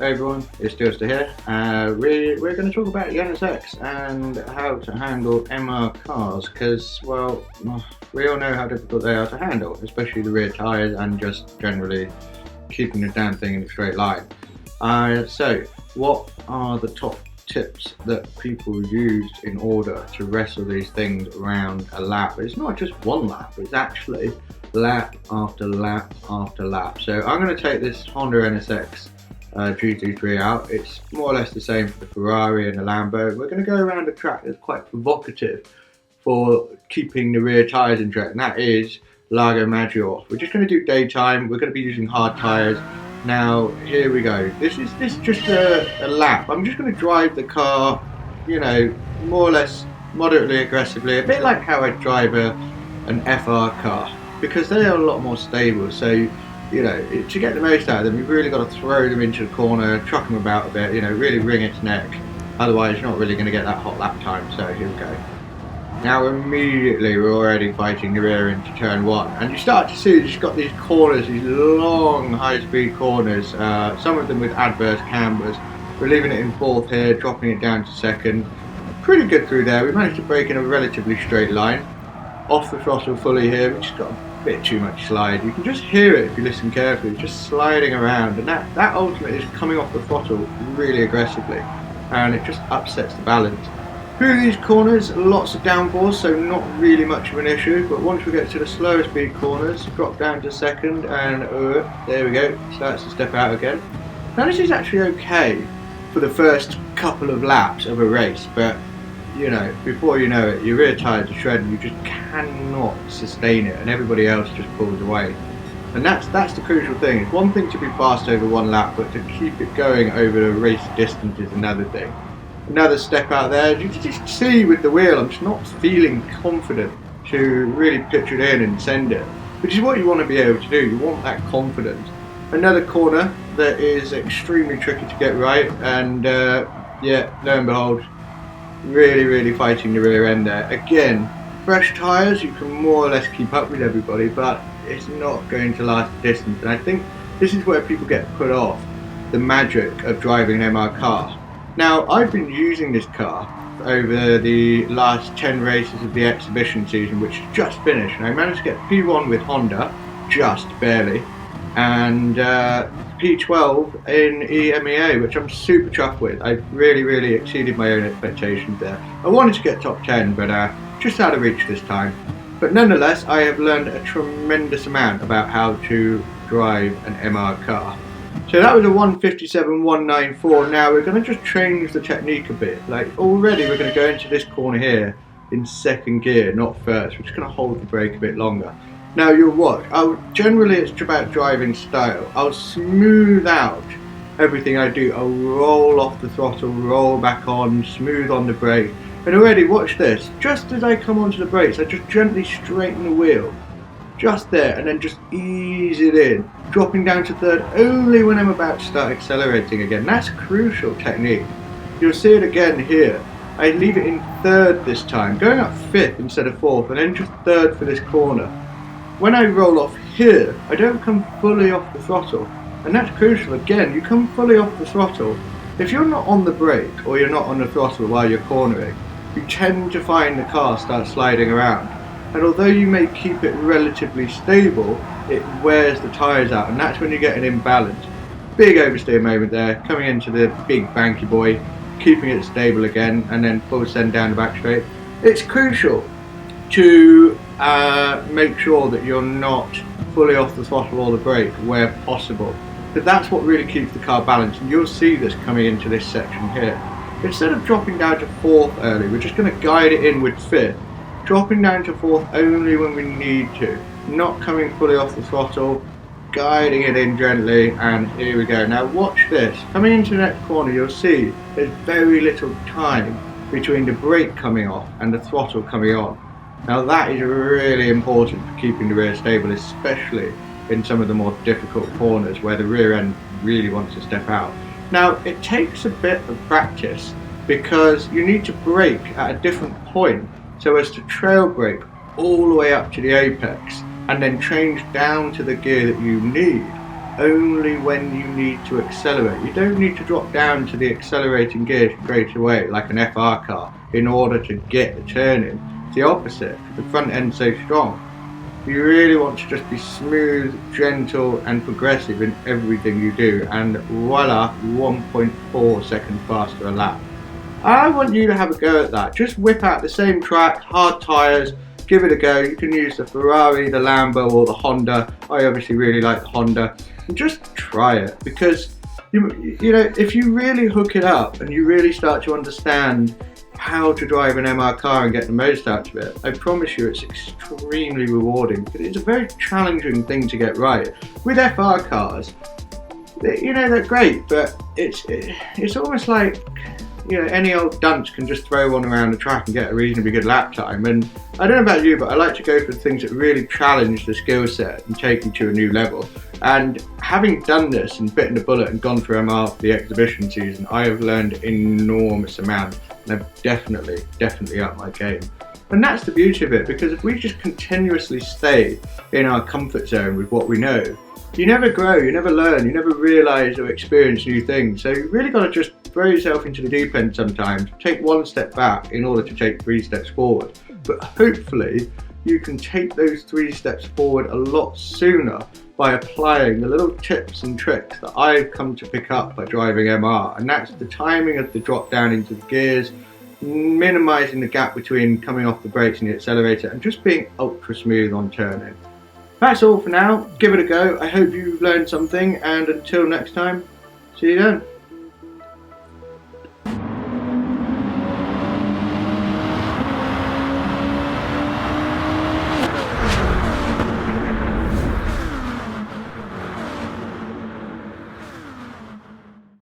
Hey everyone, it's Dursta here. We're going to talk about the NSX and how to handle MR cars because, well, we all know how difficult they are to handle, especially the rear tyres and just generally keeping the damn thing in a straight line. So, what are the top tips that people use in order to wrestle these things around a lap? It's not just one lap, it's actually lap after lap after lap. So I'm going to take this Honda NSX GT3 out. It's more or less the same for the Ferrari and the Lambo. We're going to go around a track that's quite provocative for keeping the rear tyres in check, and that is Lago Maggiore. We're just going to do daytime. We're going to be using hard tyres. Now here we go. This is just a lap. I'm just going to drive the car, you know, more or less moderately aggressively, a bit like how I drive an FR car, because they are a lot more stable. So, you know, to get the most out of them, you've really got to throw them into the corner, truck them about a bit, you know, really wring its neck. Otherwise, you're not really going to get that hot lap time. So here we go. Now immediately we're already fighting the rear into turn one, and you start to see you've got these corners, these long high-speed corners, some of them with adverse cambers. We're leaving it in fourth here, dropping it down to second. Pretty good through there. We managed to brake in a relatively straight line. Off the throttle fully here, we just got a bit too much slide. You can just hear it if you listen carefully. It's just sliding around, and that ultimately is coming off the throttle really aggressively, and it just upsets the balance. Through these corners, lots of downforce, so not really much of an issue, but once we get to the slower speed corners, drop down to second, and there we go, starts to step out again. Now this is actually okay for the first couple of laps of a race, but you know, before you know it, your rear tyres are shredding, you just cannot sustain it, and everybody else just pulls away. And that's the crucial thing. It's one thing to be fast over one lap, but to keep it going over the race distance is another thing. Another step out there, you can just see with the wheel, I'm just not feeling confident to really pitch it in and send it, which is what you want to be able to do. You want that confidence. Another corner that is extremely tricky to get right, and yeah, lo and behold, really fighting the rear end there. Again, fresh tyres, you can more or less keep up with everybody, but it's not going to last the distance. And I think this is where people get put off the magic of driving an MR car. Now, I've been using this car over the last 10 races of the exhibition season, which just finished, and I managed to get P1 with Honda, just barely, and P12 in EMEA, which I'm super chuffed with. I really exceeded my own expectations there. I wanted to get top 10, but just out of reach this time. But nonetheless, I have learned a tremendous amount about how to drive an MR car. So that was a 157 194. Now we're going to just change the technique a bit. Like already we're going to go into this corner here in second gear, not first. We're just going to hold the brake a bit longer. Now you'll watch. Generally it's about driving style. I'll smooth out everything I do. I'll roll off the throttle, roll back on, smooth on the brake. And already watch this. Just as I come onto the brakes, I just gently straighten the wheel. Just there, and then just ease it in, dropping down to third only when I'm about to start accelerating again. That's crucial technique. You'll see it again here. I leave it in third this time, going up fifth instead of fourth, and then just third for this corner. When I roll off here, I don't come fully off the throttle, and that's crucial. Again, you come fully off the throttle. If you're not on the brake or you're not on the throttle while you're cornering, you tend to find the car start sliding around. And although you may keep it relatively stable, it wears the tyres out, and that's when you get an imbalance. Big oversteer moment there, coming into the big banky boy, keeping it stable again, and then full send down the back straight. It's crucial to make sure that you're not fully off the throttle or the brake where possible, because that's what really keeps the car balanced. And you'll see this coming into this section here. Instead of dropping down to fourth early, we're just going to guide it in with fifth. Dropping down to fourth only when we need to, not coming fully off the throttle, guiding it in gently, and here we go. Now watch this. Coming into the next corner, you'll see there's very little time between the brake coming off and the throttle coming on. Now that is really important for keeping the rear stable, especially in some of the more difficult corners where the rear end really wants to step out. Now it takes a bit of practice because you need to brake at a different point so as to trail brake all the way up to the apex and then change down to the gear that you need only when you need to accelerate. You don't need to drop down to the accelerating gear straight away like an FR car in order to get the turning. It's the opposite, the front end's so strong. You really want to just be smooth, gentle and progressive in everything you do, and voila, 1.4 seconds faster a lap. I want you to have a go at that. Just whip out the same track, hard tyres, give it a go. You can use the Ferrari, the Lambo or the Honda. I obviously really like the Honda. And just try it, because you know, if you really hook it up and you really start to understand how to drive an MR car and get the most out of it, I promise you it's extremely rewarding, because it's a very challenging thing to get right. With FR cars, you know, they're great, but it's almost like, you know, any old dunce can just throw one around the track and get a reasonably good lap time. And I don't know about you, but I like to go for things that really challenge the skill set and take you to a new level. And having done this and bitten the bullet and gone through MR for the exhibition season, I have learned enormous amount, and I've definitely upped my game. And that's the beauty of it, because if we just continuously stay in our comfort zone with what we know, you never grow, you never learn, you never realise or experience new things. So you really got to just throw yourself into the deep end sometimes, take one step back in order to take 3 steps forward. But hopefully you can take those 3 steps forward a lot sooner by applying the little tips and tricks that I've come to pick up by driving MR, and that's the timing of the drop down into the gears, minimising the gap between coming off the brakes and the accelerator, and just being ultra smooth on turning. That's all for now. Give it a go. I hope you've learned something, and until next time, see you then.